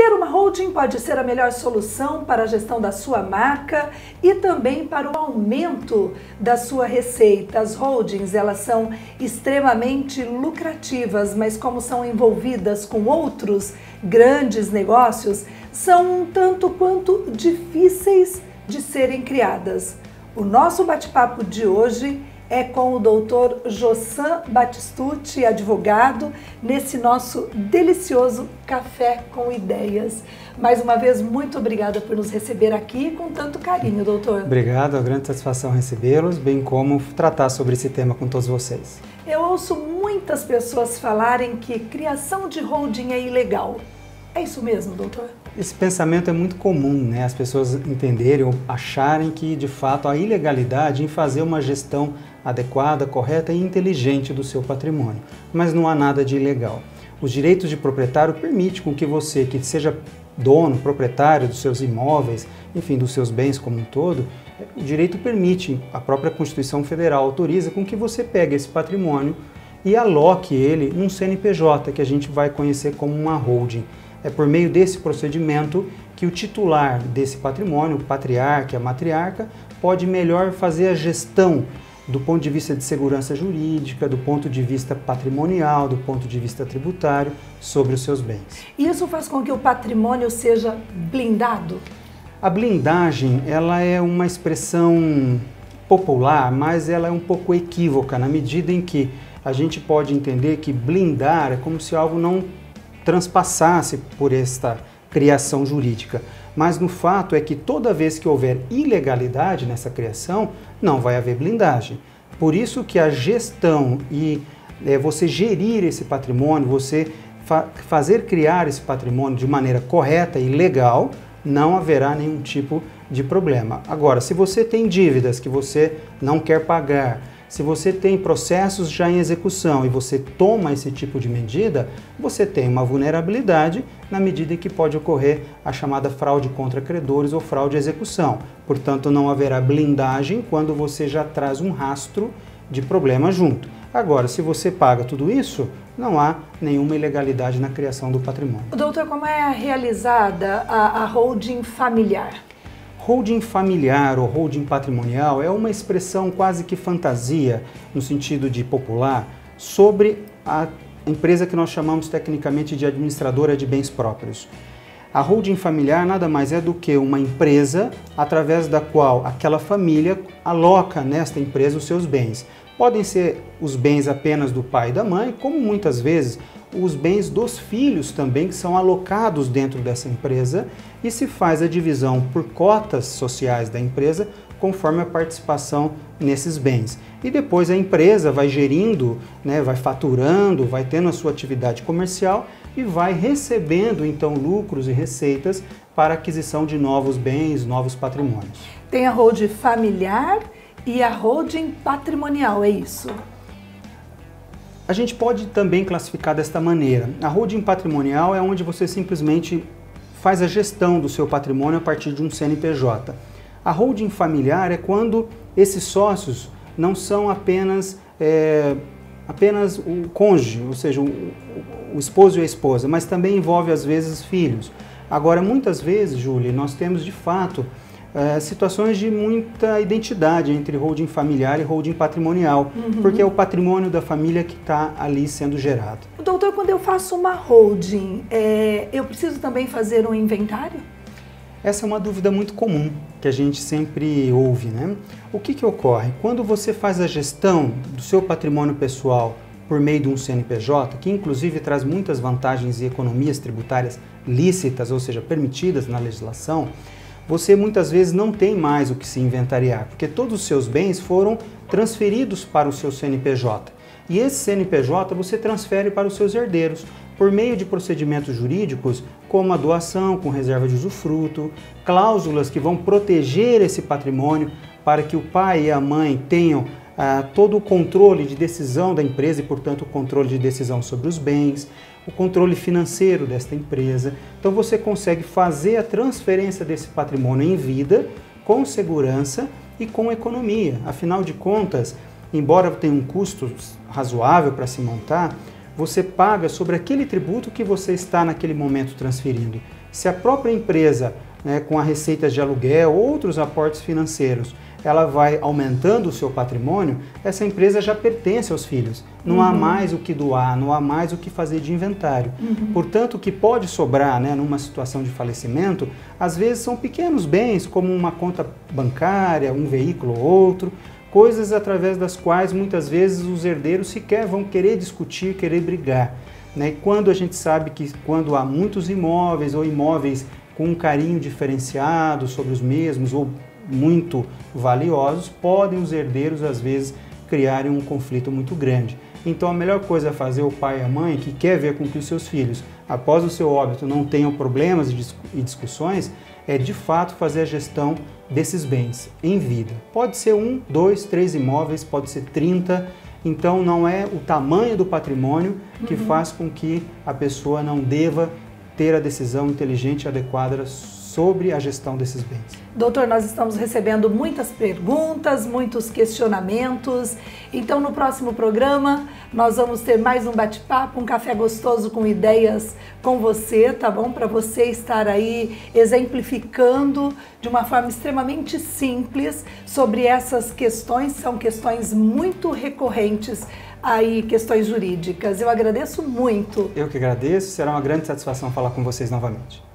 Ter uma holding pode ser a melhor solução para a gestão da sua marca e também para o aumento da sua receita. As holdings, elas são extremamente lucrativas, mas como são envolvidas com outros grandes negócios, são um tanto quanto difíceis de serem criadas. O nosso bate-papo de hoje é com o Dr. Jossan Batistucci, advogado, nesse nosso delicioso Café com Ideias. Mais uma vez, muito obrigada por nos receber aqui com tanto carinho, doutor. Obrigado, é uma grande satisfação recebê-los, bem como tratar sobre esse tema com todos vocês. Eu ouço muitas pessoas falarem que criação de holding é ilegal. É isso mesmo, doutor? Esse pensamento é muito comum, né? As pessoas entenderem ou acharem que, de fato, há ilegalidade em fazer uma gestão adequada, correta e inteligente do seu patrimônio. Mas não há nada de ilegal. Os direitos de proprietário permitem com que você, que seja dono, proprietário dos seus imóveis, enfim, dos seus bens como um todo, o direito permite, a própria Constituição Federal autoriza com que você pegue esse patrimônio e aloque ele num CNPJ, que a gente vai conhecer como uma holding. É por meio desse procedimento que o titular desse patrimônio, o patriarca, a matriarca, pode melhor fazer a gestão do ponto de vista de segurança jurídica, do ponto de vista patrimonial, do ponto de vista tributário, sobre os seus bens. Isso faz com que o patrimônio seja blindado? A blindagem, ela é uma expressão popular, mas ela é um pouco equívoca, na medida em que a gente pode entender que blindar é como se algo não transpassasse por esta criação jurídica. Mas no fato é que toda vez que houver ilegalidade nessa criação, não vai haver blindagem. Por isso que a gestão e você gerir esse patrimônio, você fazer criar esse patrimônio de maneira correta e legal, não haverá nenhum tipo de problema. Agora, se você tem dívidas que você não quer pagar, se você tem processos já em execução e você toma esse tipo de medida, você tem uma vulnerabilidade na medida em que pode ocorrer a chamada fraude contra credores ou fraude à execução. Portanto, não haverá blindagem quando você já traz um rastro de problema junto. Agora, se você paga tudo isso, não há nenhuma ilegalidade na criação do patrimônio. Doutor, como é realizada a holding familiar? Holding familiar ou holding patrimonial é uma expressão quase que fantasia, no sentido de popular, sobre a empresa que nós chamamos tecnicamente de administradora de bens próprios. A holding familiar nada mais é do que uma empresa através da qual aquela família aloca nesta empresa os seus bens. Podem ser os bens apenas do pai e da mãe, como muitas vezes os bens dos filhos também, que são alocados dentro dessa empresa, e se faz a divisão por cotas sociais da empresa conforme a participação nesses bens. E depois a empresa vai gerindo, vai faturando, vai tendo a sua atividade comercial e vai recebendo então lucros e receitas para a aquisição de novos bens, novos patrimônios. Tem a holding familiar e a holding patrimonial, é isso? A gente pode também classificar desta maneira. A holding patrimonial é onde você simplesmente faz a gestão do seu patrimônio a partir de um CNPJ. A holding familiar é quando esses sócios não são apenas o cônjuge, ou seja, o esposo e a esposa, mas também envolve às vezes filhos. Agora, muitas vezes, Júlia, nós temos de fato situações de muita identidade entre holding familiar e holding patrimonial, porque é o patrimônio da família que está ali sendo gerado. Doutor, quando eu faço uma holding, eu preciso também fazer um inventário? Essa é uma dúvida muito comum que a gente sempre ouve, né? O que ocorre? Quando você faz a gestão do seu patrimônio pessoal por meio de um CNPJ, que inclusive traz muitas vantagens e economias tributárias lícitas, ou seja, permitidas na legislação, você muitas vezes não tem mais o que se inventariar, porque todos os seus bens foram transferidos para o seu CNPJ. E esse CNPJ você transfere para os seus herdeiros, por meio de procedimentos jurídicos, como a doação com reserva de usufruto, cláusulas que vão proteger esse patrimônio para que o pai e a mãe tenham todo o controle de decisão da empresa e, portanto, o controle de decisão sobre os bens, o controle financeiro desta empresa. Então você consegue fazer a transferência desse patrimônio em vida, com segurança e com economia. Afinal de contas, embora tenha um custo razoável para se montar, você paga sobre aquele tributo que você está naquele momento transferindo. Se a própria empresa, né, com a receita de aluguel, outros aportes financeiros, ela vai aumentando o seu patrimônio, essa empresa já pertence aos filhos. Não há mais o que doar, não há mais o que fazer de inventário. Portanto, o que pode sobrar, né, numa situação de falecimento, às vezes são pequenos bens, como uma conta bancária, um veículo ou outro, coisas através das quais muitas vezes os herdeiros sequer vão querer discutir, querer brigar. Né? E quando a gente sabe que quando há muitos imóveis ou imóveis com um carinho diferenciado sobre os mesmos ou muito valiosos, podem os herdeiros às vezes criarem um conflito muito grande. Então a melhor coisa a fazer o pai e a mãe que quer ver com que os seus filhos, após o seu óbito, não tenham problemas e discussões, é de fato fazer a gestão desses bens em vida. Pode ser 1, 2, 3 imóveis, pode ser 30, então não é o tamanho do patrimônio que faz com que a pessoa não deva ter a decisão inteligente e adequada sobre a gestão desses bens. Doutor, nós estamos recebendo muitas perguntas, muitos questionamentos, então no próximo programa nós vamos ter mais um bate-papo, um café gostoso com ideias com você, tá bom? Para você estar aí exemplificando de uma forma extremamente simples sobre essas questões, são questões muito recorrentes aí, questões jurídicas. Eu agradeço muito. Eu que agradeço, será uma grande satisfação falar com vocês novamente.